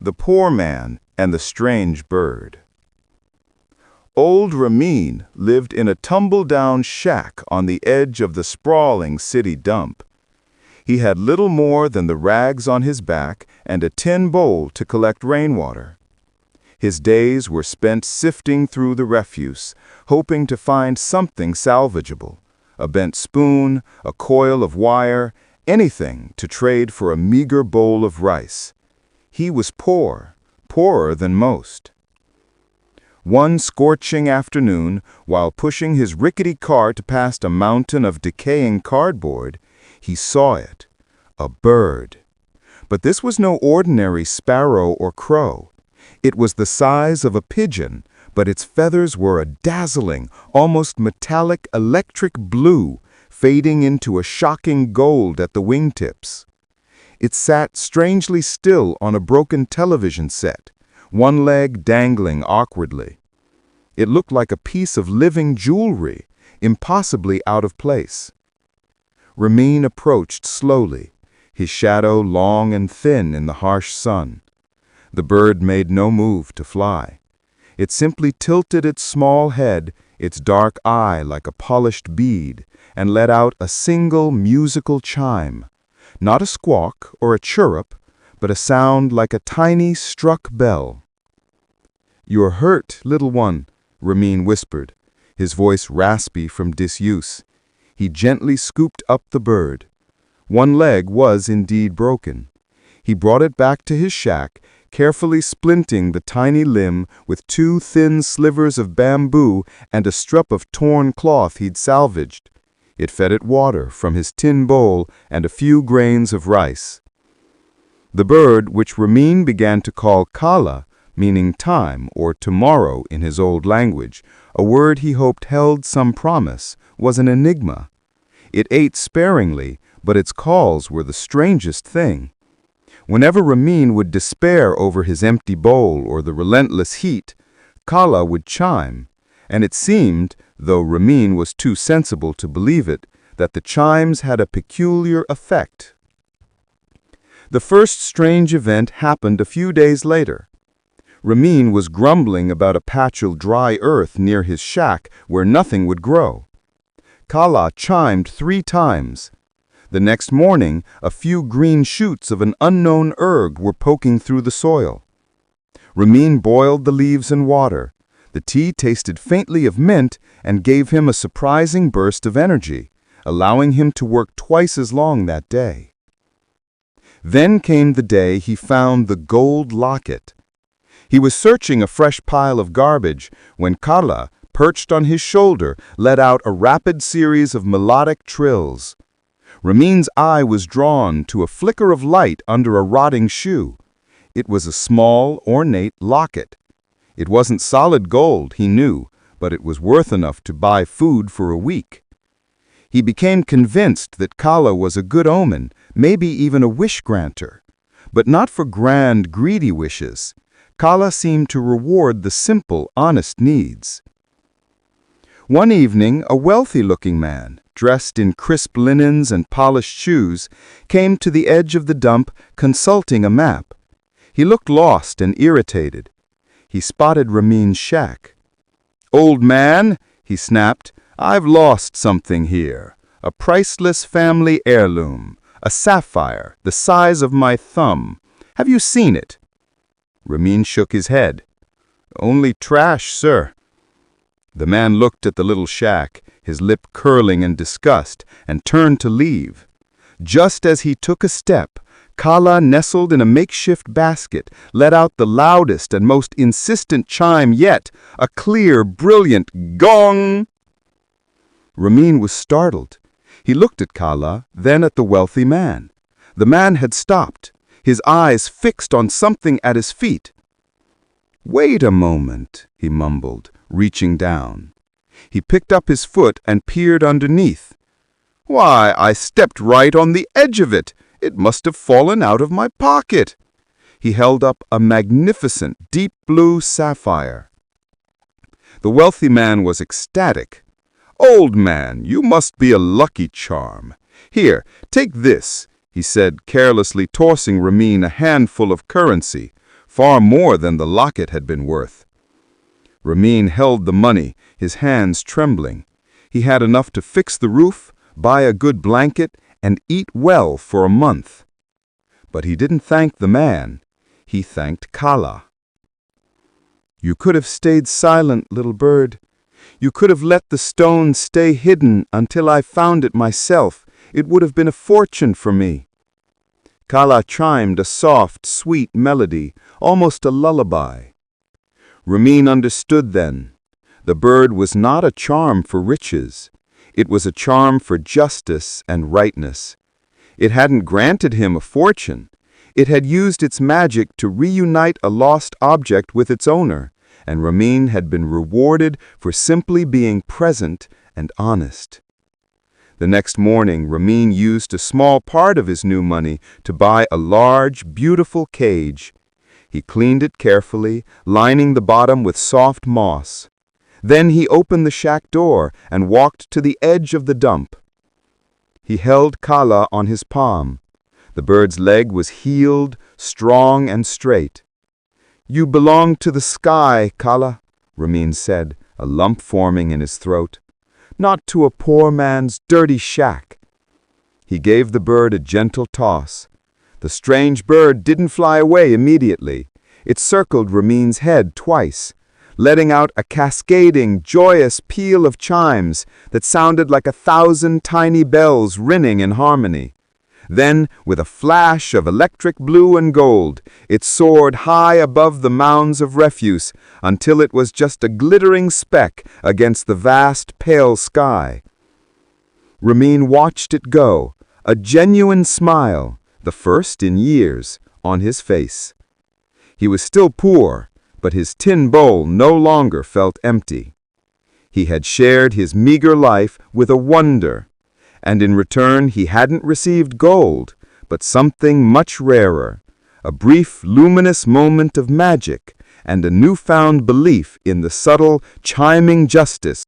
The Poor Man and the Strange Bird. Old Ramin lived in a tumble-down shack on the edge of the sprawling city dump. He had little more than the rags on his back and a tin bowl to collect rainwater. His days were spent sifting through the refuse, hoping to find something salvageable, a bent spoon, a coil of wire, anything to trade for a meager bowl of rice. He was poor, poorer than most. One scorching afternoon, while pushing his rickety cart past a mountain of decaying cardboard, he saw it, a bird. But this was no ordinary sparrow or crow. It was the size of a pigeon, but its feathers were a dazzling, almost metallic electric blue, fading into a shocking gold at the wingtips. It sat strangely still on a broken television set, one leg dangling awkwardly. It looked like a piece of living jewelry, impossibly out of place. Ramin approached slowly, his shadow long and thin in the harsh sun. The bird made no move to fly. It simply tilted its small head, its dark eye like a polished bead, and let out a single musical chime. Not a squawk or a chirrup, but a sound like a tiny struck bell. "You're hurt, little one," Ramin whispered, his voice raspy from disuse. He gently scooped up the bird. One leg was indeed broken. He brought it back to his shack, carefully splinting the tiny limb with two thin slivers of bamboo and a strip of torn cloth he'd salvaged. It fed it water from his tin bowl and a few grains of rice. The bird, which Ramin began to call Kala, meaning time or tomorrow in his old language, a word he hoped held some promise, was an enigma. It ate sparingly, but its calls were the strangest thing. Whenever Ramin would despair over his empty bowl or the relentless heat, Kala would chime, and it seemed, though Ramin was too sensible to believe it, that the chimes had a peculiar effect. The first strange event happened a few days later. Ramin was grumbling about a patch of dry earth near his shack where nothing would grow. Kala chimed 3 times. The next morning, a few green shoots of an unknown herb were poking through the soil. Ramin boiled the leaves in water. The tea tasted faintly of mint and gave him a surprising burst of energy, allowing him to work twice as long that day. Then came the day he found the gold locket. He was searching a fresh pile of garbage when Kala, perched on his shoulder, let out a rapid series of melodic trills. Ramin's eye was drawn to a flicker of light under a rotting shoe. It was a small, ornate locket. It wasn't solid gold, he knew, but it was worth enough to buy food for a week. He became convinced that Kala was a good omen, maybe even a wish-granter. But not for grand, greedy wishes. Kala seemed to reward the simple, honest needs. One evening, a wealthy-looking man, dressed in crisp linens and polished shoes, came to the edge of the dump, consulting a map. He looked lost and irritated. He spotted Ramin's shack. "Old man," he snapped, "I've lost something here. A priceless family heirloom, a sapphire the size of my thumb. Have you seen it?" Ramin shook his head. "Only trash, sir." The man looked at the little shack, his lip curling in disgust, and turned to leave. Just as he took a step, Kala, nestled in a makeshift basket, let out the loudest and most insistent chime yet, a clear, brilliant gong. Ramin was startled. He looked at Kala, then at the wealthy man. The man had stopped, his eyes fixed on something at his feet. "Wait a moment," he mumbled, reaching down. He picked up his foot and peered underneath. "Why, I stepped right on the edge of it. It must have fallen out of my pocket." He held up a magnificent deep blue sapphire. The wealthy man was ecstatic. "Old man, you must be a lucky charm. Here, take this," he said, carelessly tossing Ramin a handful of currency. far more than the locket had been worth. Ramin held the money, his hands trembling. He had enough to fix the roof, buy a good blanket, and eat well for a month. But he didn't thank the man. He thanked Kala. "You could have stayed silent, little bird. You could have let the stone stay hidden until I found it myself. It would have been a fortune for me." Kala chimed a soft, sweet melody, almost a lullaby. Ramin understood then. The bird was not a charm for riches. It was a charm for justice and rightness. It hadn't granted him a fortune. It had used its magic to reunite a lost object with its owner, and Ramin had been rewarded for simply being present and honest. The next morning, Ramin used a small part of his new money to buy a large, beautiful cage. He cleaned it carefully, lining the bottom with soft moss. Then he opened the shack door and walked to the edge of the dump. He held Kala on his palm. The bird's leg was healed, strong and straight. "You belong to the sky, Kala," Ramin said, a lump forming in his throat. "Not to a poor man's dirty shack." He gave the bird a gentle toss. The strange bird didn't fly away immediately. It circled Ramin's head twice, letting out a cascading, joyous peal of chimes that sounded like 1,000 tiny bells ringing in harmony. Then, with a flash of electric blue and gold, it soared high above the mounds of refuse until it was just a glittering speck against the vast, pale sky. Ramin watched it go, a genuine smile, the first in years, on his face. He was still poor, but his tin bowl no longer felt empty. He had shared his meager life with a wonder, and in return he hadn't received gold, but something much rarer, a brief, luminous moment of magic and a newfound belief in the subtle, chiming justice